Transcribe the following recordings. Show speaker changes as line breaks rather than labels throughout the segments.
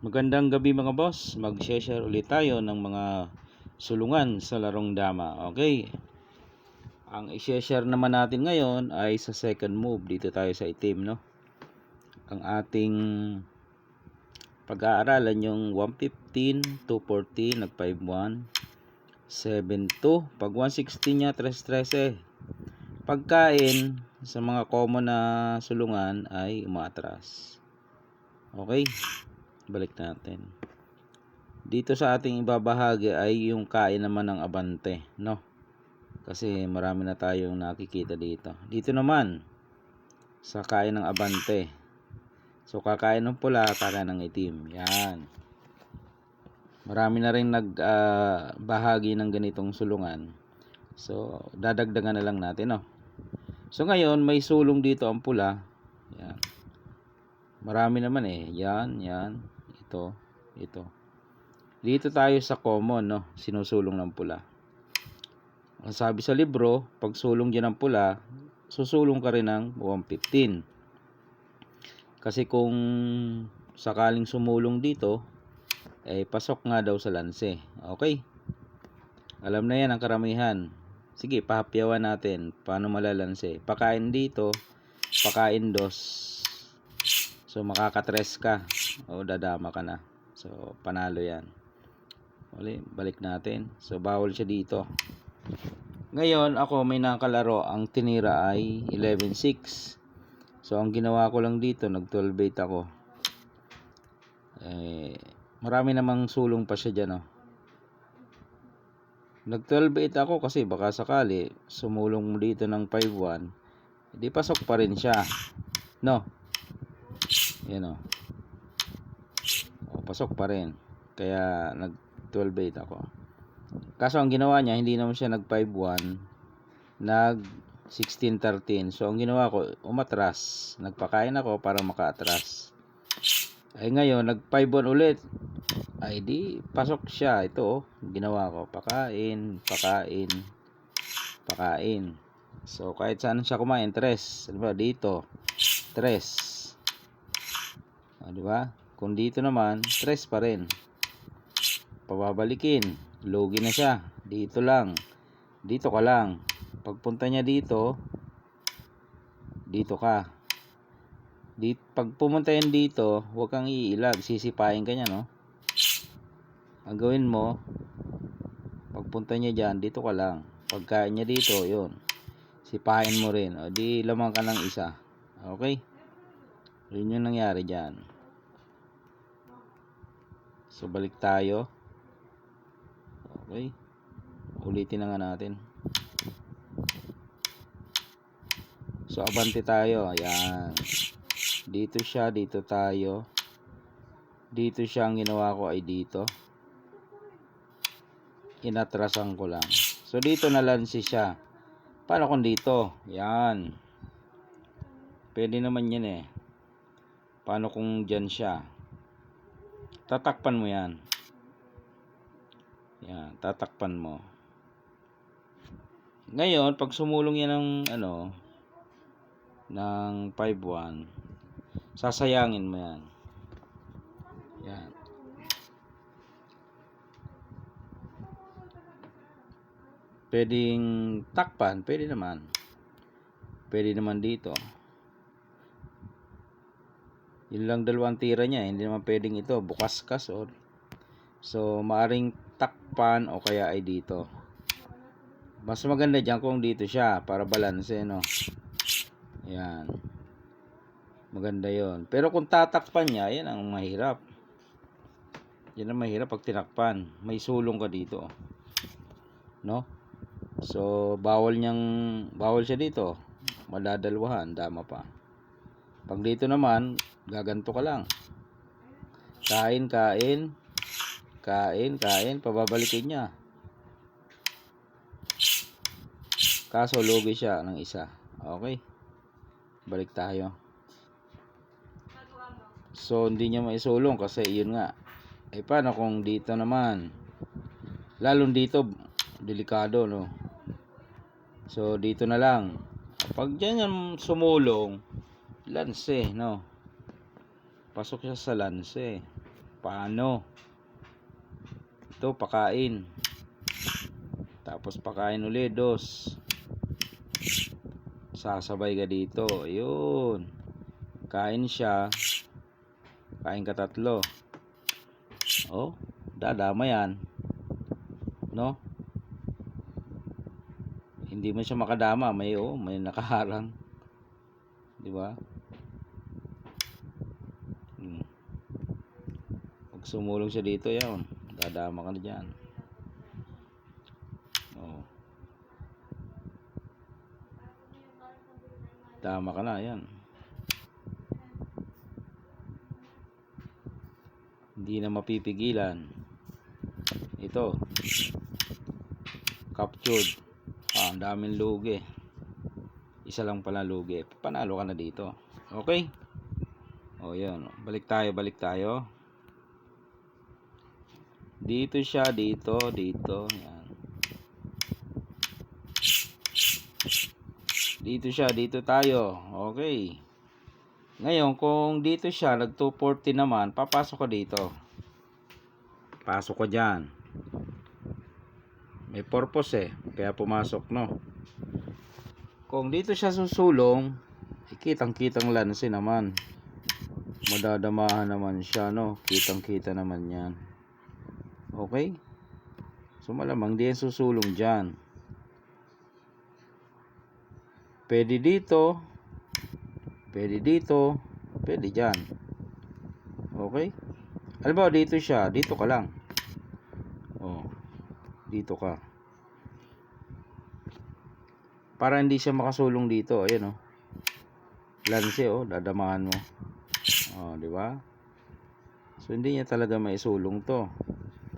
Magandang gabi mga boss, mag-share ulit tayo ng mga sulungan sa larong dama. Okay, ang i-share naman natin ngayon ay sa second move. Dito tayo sa itim, no? Ang ating pag-aaralan yung 115, 240, nag 5-1, 7-2. Pag 160 nya, 3-13. Pagkain sa mga common na sulungan ay umatras. Okay, balik natin. Dito sa ating ibabahagi ay yung kain naman ng abante, no? Kasi marami na tayong nakikita dito. Dito naman sa kain ng abante. So kakain ng pula, kakain ng itim. Yan. Marami na rin nagbahagi ng ganitong sulungan. So dadagdagan na lang natin, no? So ngayon may sulong dito ang pula. Yan. Marami naman eh. Yan, yan. Ito. Dito tayo sa common, no? Sinusulong ng pula. Ang sabi sa libro, pag sulong dyan ng pula, susulong ka rin ng 115. Kasi kung sakaling sumulong dito, pasok nga daw sa lanse. Okay? Alam na yan ang karamihan. Sige, pahapyawan natin. Paano malalanse? Pakain dito, pakain dos. So, makakatres ka. O, dadama ka na. So, panalo yan. Balik natin. So, bawal siya dito. Ngayon, ako may nakalaro. Ang tinira ay 11-6. So, ang ginawa ko lang dito, nag-12-8 ako. Marami namang sulong pa siya dyan, oh. Nag-12-8 ako kasi baka sakali sumulong mo dito ng 5-1. Hindi pasok pa rin siya. No? Yan, oh. Pasok pa rin. Kaya, nag-12-8 ako. Kaso ang ginawa niya, hindi naman siya nag 5-1, nag 16-13. So ang ginawa ko, umatras. Nagpakain ako para makaatras. Ay ngayon, nag 5-1 ulit. Ay di, pasok siya. Ito, ginawa ko. Pakain. So kahit saan siya kumain, 3. Diba? Dito, 3. Diba? Kung dito naman, 3 pa rin. Pababalikin. Lugi na siya. Dito lang. Dito ka lang. Pagpunta niya dito, dito ka. Pag pumunta yan dito, huwag kang iilag. Sisipain ka niya, no? Ang gawin mo, pagpunta niya dyan, dito ka lang. Pagkain niya dito, yun. Sipain mo rin. O, di lamang ka ng isa. Okay? Yun yung nangyari dyan. So, balik tayo. Okay? Ulitin na nga natin. So, abante tayo. Ayan. Dito siya, dito tayo. Dito siya, ang ginawa ko ay dito. Inatrasan ko lang. So, dito na lansi siya. Paano kung dito? Ayan. Pwede naman yan eh. Paano kung dyan siya? Tatakpan mo yan. Yan, tatakpan mo. Ngayon, pag sumulong yan ng ng 5-1, sasayangin mo yan. Yan. Pwedeng takpan, pwede naman. Pwede naman dito. Yun lang dalawang tira niya, hindi naman pwedeng ito, bukas kasod. So, maaring takpan o kaya ay dito. Mas maganda dyan kung dito siya para balanse, no? Yan. Maganda yon. Pero kung tatakpan niya, yan ang mahirap. Yan ang mahirap pag tinakpan. May sulong ka dito. No? So, bawal siya dito. Madadalwahan, dama pa. Pag dito naman, gaganto ka lang. Kain, pababalikin niya. Kaso lugi siya ng isa. Okay? Balik tayo. So, hindi niya maisulong kasi yun nga. Paano kung dito naman? Lalong dito, delikado, no? So, dito na lang. Pag dyan yung sumulong, lanse, no? Pasok siya sa lanse. Paano? Ito, pakain. Tapos pakain ulit, dos. Sasabay ka dito. Ayun. Kain siya. Kain ka tatlo. Oh, dadama yan. No? Hindi mo siya makadama. May nakaharang. Di ba? Pag sumulong siya dito, yan. Dadama ka na dyan. Oh. Dama ka na, yan. Hindi na mapipigilan. Ito. Captured. Ang daming lugi. Isa lang pala lugi. Panalo ka na dito. Okay? O, yan. Balik tayo. Dito siya, dito. Yan. Dito siya, dito tayo. Okay. Ngayon, kung dito siya, nag 240 naman, papasok ka dito. Pasok ka dyan. May purpose kaya pumasok, no? Kung dito siya susulong, kitang-kitang lanse naman. Madadamahan naman siya, no? Kitang-kita naman yan. Okay? So, malamang di yan susulong dyan. Pwede dito. Pwede dyan. Okay? Alam mo, dito siya. Dito ka lang. Oh. Dito ka. Para hindi siya makasulong dito. Ayan, oh. Lanse, oh. Dadamahan mo. Oh, di ba? So, hindi niya talaga maisulong to.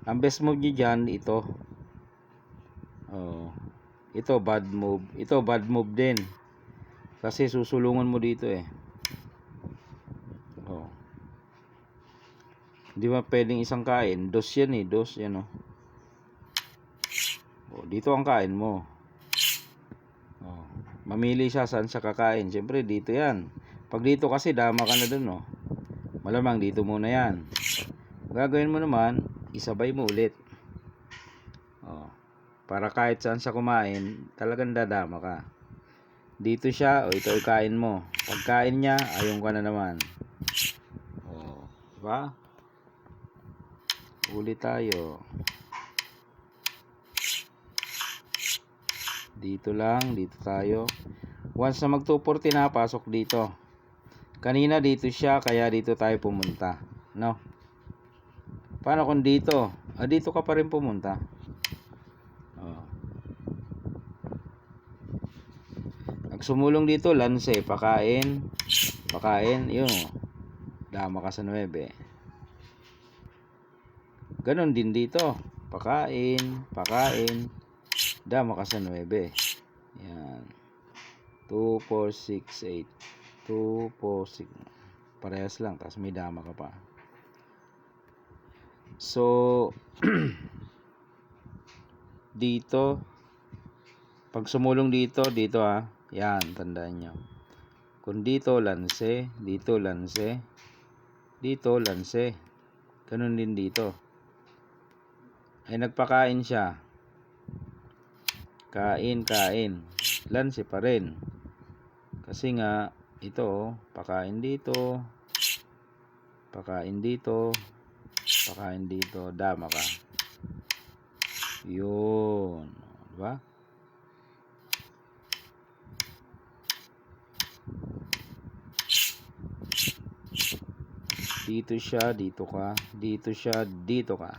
Ang best move niya dyan, ito. Oh. Ito, bad move. Ito, bad move din. Kasi susulungan mo dito, Oh. Hindi ba pwedeng isang kain? Dos yan, Dos, yan, oh. Oh, dito ang kain mo. Oh. Mamili siya saan siya kakain. Siyempre, dito yan. Pag dito kasi, dama ka na dun, oh. Malamang dito muna yan. Gagawin mo naman, isabay mo ulit. Oh. Para kahit saan siya kumain, talagang dadama ka. Dito siya, ito ay kain mo. Pagkain niya, ayun ka na naman. Oh, diba? Ulit tayo. Dito lang, dito tayo. Once na mag 240 na, pasok dito. Kanina dito siya, kaya dito tayo pumunta. No? Paano kung dito? Dito ka pa rin pumunta. Oh. Sumulong dito, lanse, pakain, yun, dama ka sa 9. Ganon din dito, pakain, dama ka sa 9. Yan, 2, 4, 6, 8, 2, 4, 6, parehas lang, tapos may dama ka pa. So, dito, pag sumulong dito, yan, tandaan nyo. Kung dito, lanse. Dito, lanse. Dito, lanse. Ganun din dito. Ay, nagpakain siya. Kain. Lanse pa rin. Kasi nga, ito, pakain dito. Pakain dito. Dama ka. Yun. Diba? Dito siya, dito ka. Dito siya, dito ka.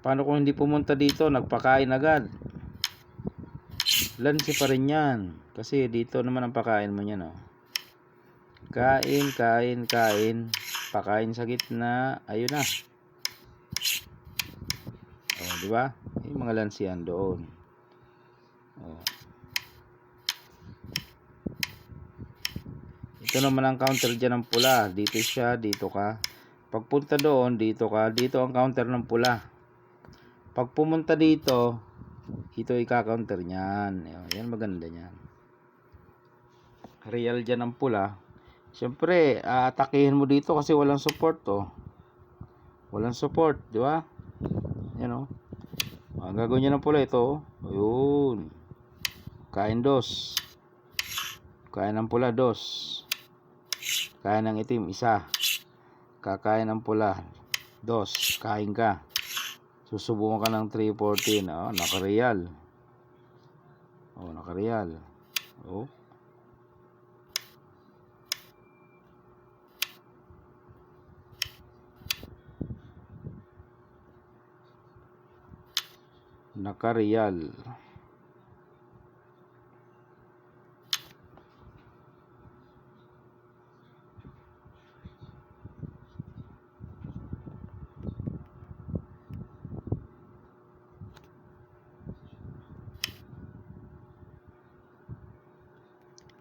Paano kung hindi pumunta dito, nagpakain agad? Lanse pa rin yan. Kasi dito naman ang pakain mo niyan, oh. Kain. Pakain sa gitna. Ayun na. Oh, di ba? Yung mga lanse yan doon. Oh. Ito naman ang counter dyan ng pula. Dito siya, dito ka. Pagpunta doon, dito ka. Dito ang counter ng pula. Pag pumunta dito, ito ika-counter niyan. Yan, maganda niyan. Real dyan ng pula. Siyempre, aatakihin mo dito kasi walang support, oh. Walang support, di ba? Yan, oh. Ang gagawin niya ng pula ito, oh. Ayun. Kain dos. Kain ng pula dos. Kain ng itim isa. Kakain ng pula dos. Kain ka. Susubukan ka ng 314. Oh, naka-real. Oh, naka-real. Oh. Naka-real.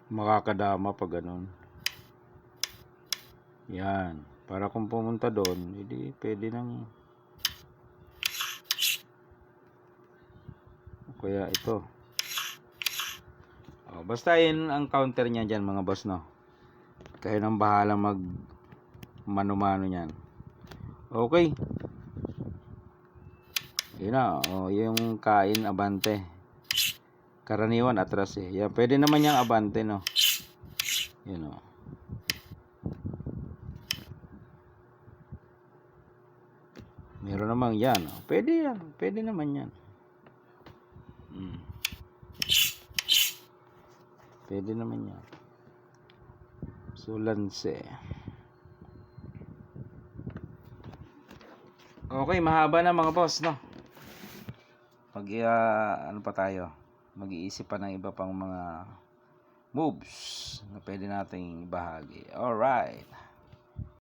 Makakadama pag ganun. Yan. Para kung pumunta doon, hindi pwede nang kaya ito. Oh, basta yun ang counter niya dyan mga boss, no? Kayo nang bahala mag mano-mano niyan. Okay. Yun na. Oh, yung kain abante. Karaniwan atras eh. Yan, pwede naman yung abante, no? Yun, oh. Meron namang yan. Oh. Pwede yan. Pwede naman yan. Pwede naman yan. Sulanse. Okay, mahaba na mga boss, no? Ano pa tayo? Mag-iisip pa ng iba pang mga moves na pwede nating ibahagi. Alright.